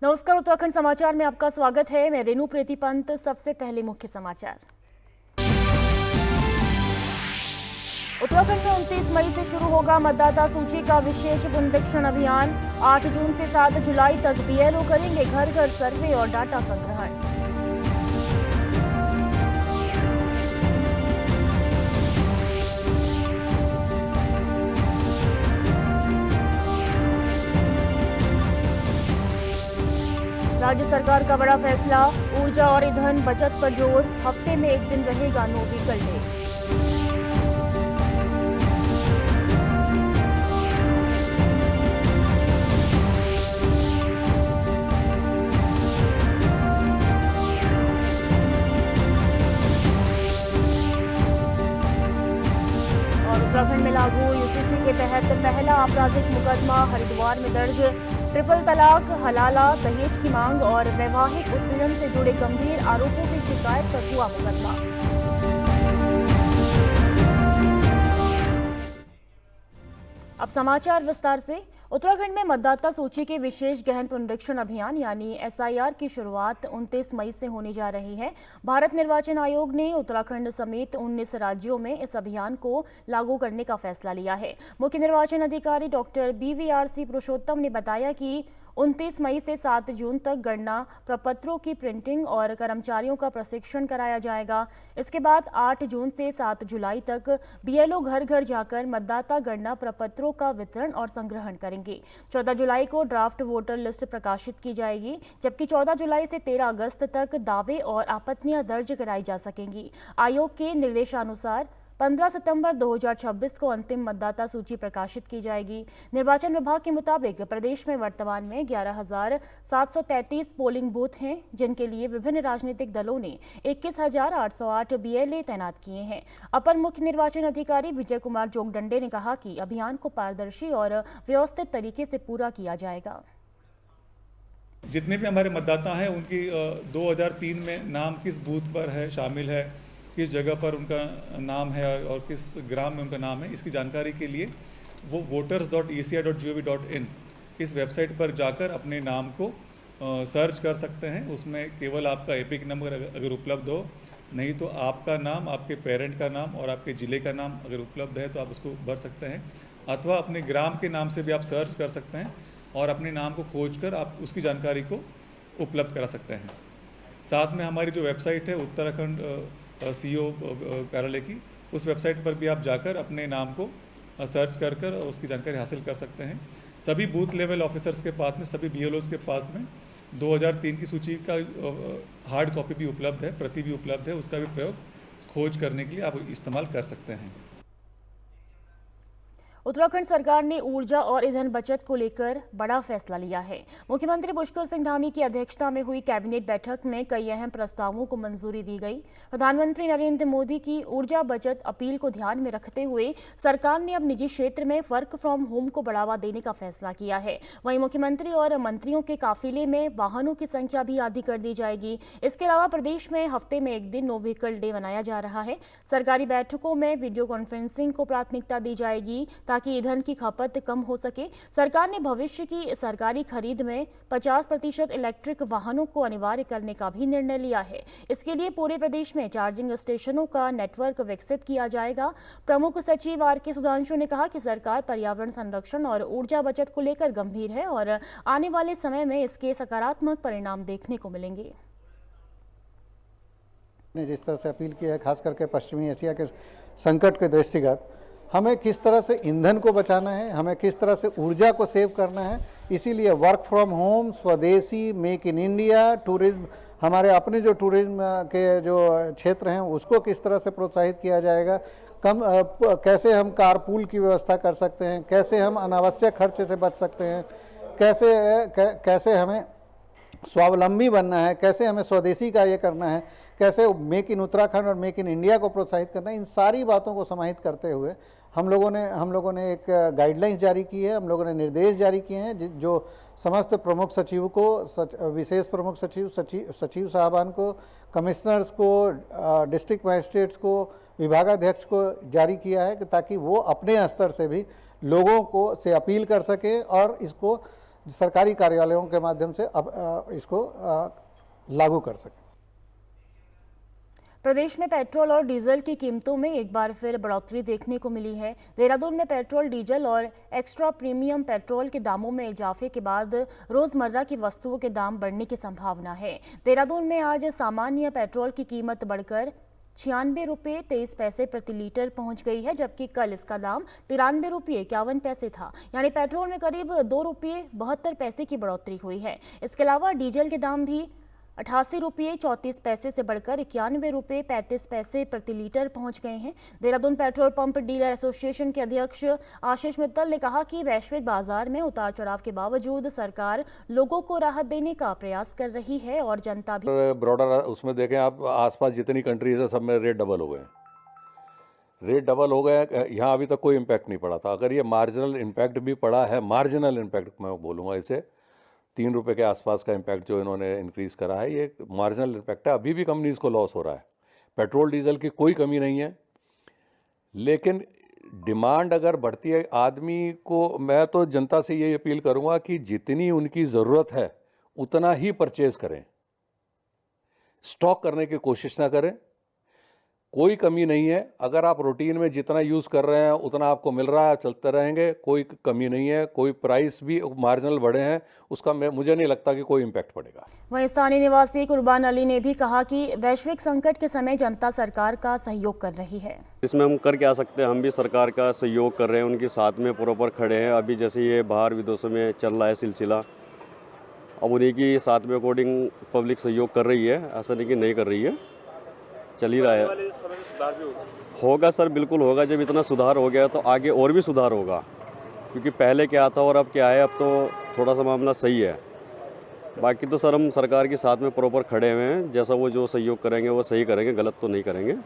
नमस्कार, उत्तराखंड समाचार में आपका स्वागत है। मैं रेणु प्रीति पंत। सबसे पहले मुख्य समाचार। उत्तराखंड में 29 मई से शुरू होगा मतदाता सूची का विशेष पुनरीक्षण अभियान। 8 जून से 7 जुलाई तक बीएलओ करेंगे घर घर सर्वे और डाटा संग्रहण। राज्य सरकार का बड़ा फैसला, ऊर्जा और ईंधन बचत पर जोर। हफ्ते में एक दिन रहेगा नो व्हीकल डे। और उत्तराखंड में लागू यूसीसी के तहत पहला आपराधिक मुकदमा हरिद्वार में दर्ज। ट्रिपल तलाक, हलाला, दहेज की मांग और वैवाहिक उत्पीड़न से जुड़े गंभीर आरोपों की शिकायत पर हुआ मुकदमा। अब समाचार विस्तार से। उत्तराखंड में मतदाता सूची के विशेष गहन पुनरीक्षण अभियान यानी एसआईआर की शुरुआत 29 मई से होने जा रही है। भारत निर्वाचन आयोग ने उत्तराखंड समेत 19 राज्यों में इस अभियान को लागू करने का फैसला लिया है। मुख्य निर्वाचन अधिकारी डॉक्टर BVRC पुरुषोत्तम ने बताया कि 29 मई से 7 जून तक गणना प्रपत्रों की प्रिंटिंग और कर्मचारियों का प्रशिक्षण कराया जाएगा। इसके बाद 8 जून से 7 जुलाई तक बीएलओ घर घर जाकर मतदाता गणना प्रपत्रों का वितरण और संग्रहण करेंगे। 14 जुलाई को ड्राफ्ट वोटर लिस्ट प्रकाशित की जाएगी, जबकि 14 जुलाई से 13 अगस्त तक दावे और आपत्तियां दर्ज कराई जा सकेंगी। आयोग के निर्देशानुसार 15 सितंबर 2026 को अंतिम मतदाता सूची प्रकाशित की जाएगी। निर्वाचन विभाग के मुताबिक प्रदेश में वर्तमान में 11,733 पोलिंग बूथ हैं, जिनके लिए विभिन्न राजनीतिक दलों ने 21,808 बीएलए तैनात किए हैं। अपर मुख्य निर्वाचन अधिकारी विजय कुमार जोगदंडे ने कहा कि अभियान को पारदर्शी और व्यवस्थित तरीके से पूरा किया जाएगा। जितने भी हमारे मतदाता हैं उनकी 2003 में नाम किस बूथ पर है, शामिल है, किस जगह पर उनका नाम है और किस ग्राम में उनका नाम है, इसकी जानकारी के लिए वो voters.eci.gov.in इस वेबसाइट पर जाकर अपने नाम को सर्च कर सकते हैं। उसमें केवल आपका एपिक नंबर अगर उपलब्ध हो, नहीं तो आपका नाम, आपके पेरेंट का नाम और आपके ज़िले का नाम अगर उपलब्ध है तो आप उसको भर सकते हैं, अथवा अपने ग्राम के नाम से भी आप सर्च कर सकते हैं और अपने नाम को खोजकर आप उसकी जानकारी को उपलब्ध करा सकते हैं। साथ में हमारी जो वेबसाइट है उत्तराखंड CO कार्यालय की, उस वेबसाइट पर भी आप जाकर अपने नाम को सर्च कर उसकी जानकारी हासिल कर सकते हैं। सभी बूथ लेवल ऑफिसर्स के पास में, सभी BLOs के पास में 2003 की सूची का हार्ड कॉपी भी उपलब्ध है, प्रति भी उपलब्ध है। उसका भी प्रयोग खोज करने के लिए आप इस्तेमाल कर सकते हैं। उत्तराखंड सरकार ने ऊर्जा और ईंधन बचत को लेकर बड़ा फैसला लिया है। मुख्यमंत्री पुष्कर सिंह धामी की अध्यक्षता में हुई कैबिनेट बैठक में कई अहम प्रस्तावों को मंजूरी दी गई। प्रधानमंत्री नरेंद्र मोदी की ऊर्जा बचत अपील को ध्यान में रखते हुए सरकार ने अब निजी क्षेत्र में वर्क फ्रॉम होम को बढ़ावा देने का फैसला किया है। वहीं मुख्यमंत्री और मंत्रियों के काफिले में वाहनों की संख्या भी आधी कर दी जाएगी। इसके अलावा प्रदेश में हफ्ते में एक दिन नो व्हीकल डे मनाया जा रहा है। सरकारी बैठकों में वीडियो कॉन्फ्रेंसिंग को प्राथमिकता दी जाएगी ताकि ईंधन की खपत कम हो सके। सरकार ने भविष्य की सरकारी खरीद में 50% इलेक्ट्रिक वाहनों को अनिवार्य करने का भी निर्णय लिया है। इसके लिए पूरे प्रदेश में चार्जिंग स्टेशनों का नेटवर्क विकसित किया जाएगा। प्रमुख सचिव RK सुधांशु ने कहा कि सरकार पर्यावरण संरक्षण और ऊर्जा बचत को लेकर गंभीर है और आने वाले समय में इसके सकारात्मक परिणाम देखने को मिलेंगे। ने जिस तरह से अपील की है, खास करके पश्चिमी एशिया के संकट के दृष्टिगत हमें किस तरह से ईंधन को बचाना है, हमें किस तरह से ऊर्जा को सेव करना है, इसीलिए वर्क फ्रॉम होम, स्वदेशी, मेक इन इंडिया, टूरिज्म, हमारे अपने जो टूरिज्म के जो क्षेत्र हैं उसको किस तरह से प्रोत्साहित किया जाएगा, कैसे हम कारपूल की व्यवस्था कर सकते हैं, कैसे हम अनावश्यक खर्चे से बच सकते हैं, कैसे हमें स्वावलंबी बनना है, कैसे हमें स्वदेशी का ये करना है, कैसे मेक इन उत्तराखंड और मेक इन इंडिया को प्रोत्साहित करना है। इन सारी बातों को समाहित करते हुए हम लोगों ने एक गाइडलाइंस जारी की है, हम लोगों ने निर्देश जारी किए हैं जो समस्त प्रमुख सचिव को, विशेष प्रमुख सचिव साहबान को, कमिश्नर्स को, डिस्ट्रिक्ट मजिस्ट्रेट्स को, विभागाध्यक्ष को जारी किया है कि ताकि वो अपने स्तर से भी लोगों को से अपील कर सकें और इसको सरकारी कार्यालयों के माध्यम से अब इसको लागू कर सकें। प्रदेश में पेट्रोल और डीजल की कीमतों में एक बार फिर बढ़ोतरी देखने को मिली है। देहरादून में पेट्रोल, डीजल और एक्स्ट्रा प्रीमियम पेट्रोल के दामों में इजाफे के बाद रोजमर्रा की वस्तुओं के दाम बढ़ने की संभावना है। देहरादून में आज सामान्य पेट्रोल की कीमत बढ़कर 96 रुपये 23 पैसे प्रति लीटर पहुंच गई है, जबकि कल इसका दाम 93 रुपये 51 पैसे था। यानी पेट्रोल में करीब 2 रुपये 72 पैसे की बढ़ोतरी हुई है। इसके अलावा डीजल के दाम भी 88 रुपये 34 पैसे से बढ़कर 91 रुपये 35 पैसे प्रति लीटर पहुंच गए हैं। Dehradun petrol pump dealer association के अध्यक्ष आशीष मित्तल ने कहा कि वैश्विक बाजार में उतार चढ़ाव के बावजूद सरकार लोगों को राहत देने का प्रयास कर रही है और जनता भी। ब्रॉडर उसमें देखें आप, आसपास जितनी कंट्रीज है सब में रेट डबल हो गए। रेट डबल हो गए, यहाँ अभी तक कोई इम्पैक्ट नहीं पड़ा था। अगर ये मार्जिनल इम्पैक्ट भी पड़ा है, मार्जिनल इम्पैक्ट मैं बोलूँगा इसे, 3 रुपये के आसपास का इम्पैक्ट जो इन्होंने इंक्रीज़ करा है, ये मार्जिनल इम्पैक्ट है। अभी भी कंपनीज़ को लॉस हो रहा है। पेट्रोल डीजल की कोई कमी नहीं है, लेकिन डिमांड अगर बढ़ती है, आदमी को, मैं तो जनता से ये अपील करूँगा कि जितनी उनकी ज़रूरत है उतना ही परचेज़ करें, स्टॉक करने की कोशिश ना करें। कोई कमी नहीं है। अगर आप रूटीन में जितना यूज़ कर रहे हैं उतना आपको मिल रहा है, चलते रहेंगे, कोई कमी नहीं है। कोई प्राइस भी मार्जिनल बढ़े हैं, उसका मुझे नहीं लगता कि कोई इम्पैक्ट पड़ेगा। वहीं स्थानीय निवासी कुर्बान अली ने भी कहा कि वैश्विक संकट के समय जनता सरकार का सहयोग कर रही है। इसमें हम कर क्या सकते हैं, हम भी सरकार का सहयोग कर रहे हैं, उनके साथ में प्रॉपर खड़े हैं। अभी जैसे ये बाहर विदेशों में चल रहा है सिलसिला, अब उन्हीं की साथ में अकॉर्डिंग पब्लिक सहयोग कर रही है, ऐसा नहीं कि नहीं कर रही है, चल ही रहा है। होगा सर, बिल्कुल होगा। जब इतना सुधार हो गया तो आगे और भी सुधार होगा, क्योंकि पहले क्या था और अब क्या है, अब तो थोड़ा सा मामला सही है। बाकी तो सर हम सरकार के साथ में प्रॉपर खड़े हुए हैं, जैसा वो जो सहयोग करेंगे वो सही करेंगे, गलत तो नहीं करेंगे।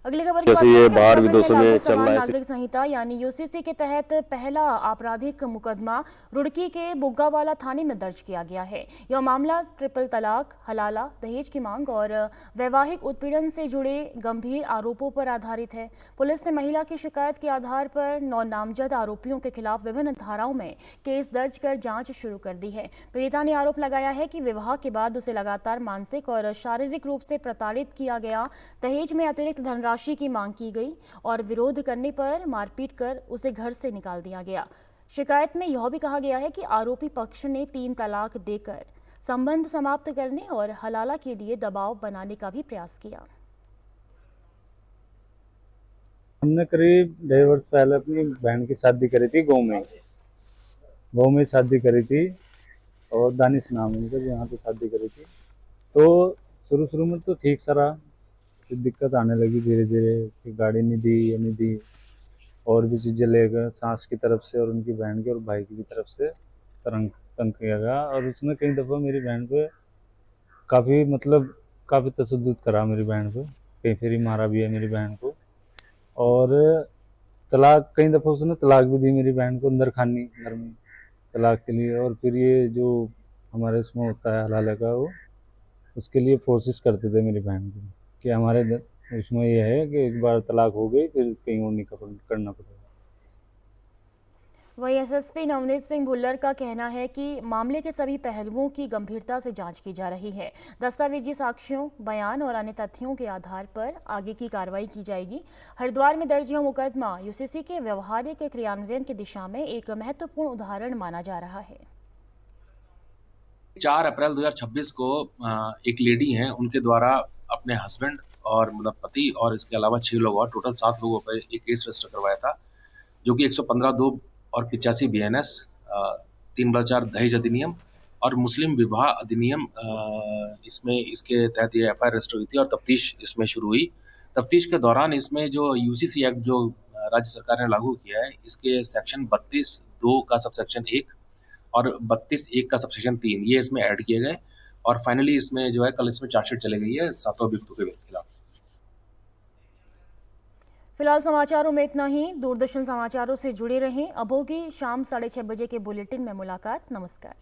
अगली खबर जैसे ये बाहर विदेशों में चल रहा है, नागरिक संहिता यानी यूसीसी के तहत पहला आपराधिक मुकदमा रुड़की के बुग्गावाला थाने में दर्ज किया गया है। यह मामला ट्रिपल तलाक, हलाला, दहेज की मांग और वैवाहिक उत्पीड़न से जुड़े गंभीर आरोपों पर आधारित है। पुलिस ने महिला की शिकायत के आधार पर 9 नामजद आरोपियों के खिलाफ विभिन्न धाराओं में केस दर्ज कर जांच शुरू कर दी है। पीड़िता ने आरोप लगाया है कि विवाह के बाद उसे लगातार मानसिक और शारीरिक रूप से प्रताड़ित किया गया, दहेज में अतिरिक्त धनराशि की मांग की गई और विरोध करने पर मारपीट कर उसे घर से निकाल दिया गया। शिकायत में यह भी कहा गया है कि आरोपी पक्ष ने 3 तलाक देकर संबंध समाप्त करने और हलाला के लिए दबाव बनाने का भी प्रयास किया। हमने करीब 1.5 वर्ष पहले अपनी बहन की शादी करी थी, गाँव में शादी करी थी और दानिश नाम उनका, यहाँ पे शादी करी थी। तो शुरू में तो ठीक सा रहा, फिर दिक्कत आने लगी धीरे धीरे कि गाड़ी नहीं दी और भी चीज़ें लेकर सास की तरफ से और उनकी बहन की और भाई की तरफ से तंग किया गया। और उसने कई दफ़ा मेरी बहन पे काफ़ी तशद्दुद करा मेरी बहन पे, कई फेरी मारा भी है मेरी बहन को। और कई दफ़ा उसने तलाक भी दी मेरी बहन को, अंदर खानी घर में तलाक के लिए। और फिर ये जो हमारे इसमें होता है हलाला का, वो उसके लिए कोशिश करते थे मेरी बहन को कि हमारे उसमें ये है कि एक बार तलाक हो गई फिर कहीं और नहीं करना पड़ेगा। वहीं एसएसपी नवनीत सिंह भुल्लर का कहना है कि मामले के सभी पहलुओं की गंभीरता से जांच की जा रही है। दस्तावेजी साक्ष्यों, बयान और अन्य तथ्यों के आधार पर आगे की कार्रवाई की जाएगी। हरिद्वार में दर्ज यह मुकदमा यूसीसी के व्यवहारिक क्रियान्वयन की दिशा में एक महत्वपूर्ण उदाहरण माना जा रहा है। 4 अप्रैल 2026 को एक लेडी हैं, उनके द्वारा अपने हस्बैंड और मतलब पति और इसके अलावा 6 लोग और टोटल 7 लोगों पर एक केस रजिस्टर करवाया था, जो कि 115(2) और 85 BNS 3/4 दहेज अधिनियम और मुस्लिम विवाह अधिनियम, इसमें इसके तहत ये FIR रजिस्टर हुई थी और तफ्तीश इसमें शुरू हुई। तफ्तीश के दौरान इसमें जो यूसीसी एक्ट जो राज्य सरकार ने लागू किया है, इसके सेक्शन 32(2) का सबसेक्शन 1 और 32(1) का सबसेक्शन 3 ये इसमें ऐड किए गए और फाइनली इसमें जो है कल इसमें चार्जशीट चली गई है 7 अभियुक्तों के खिलाफ। फिलहाल समाचारों में इतना ही। दूरदर्शन समाचारों से जुड़े रहें। अब होगी शाम 6:30 बजे के बुलेटिन में मुलाकात। नमस्कार।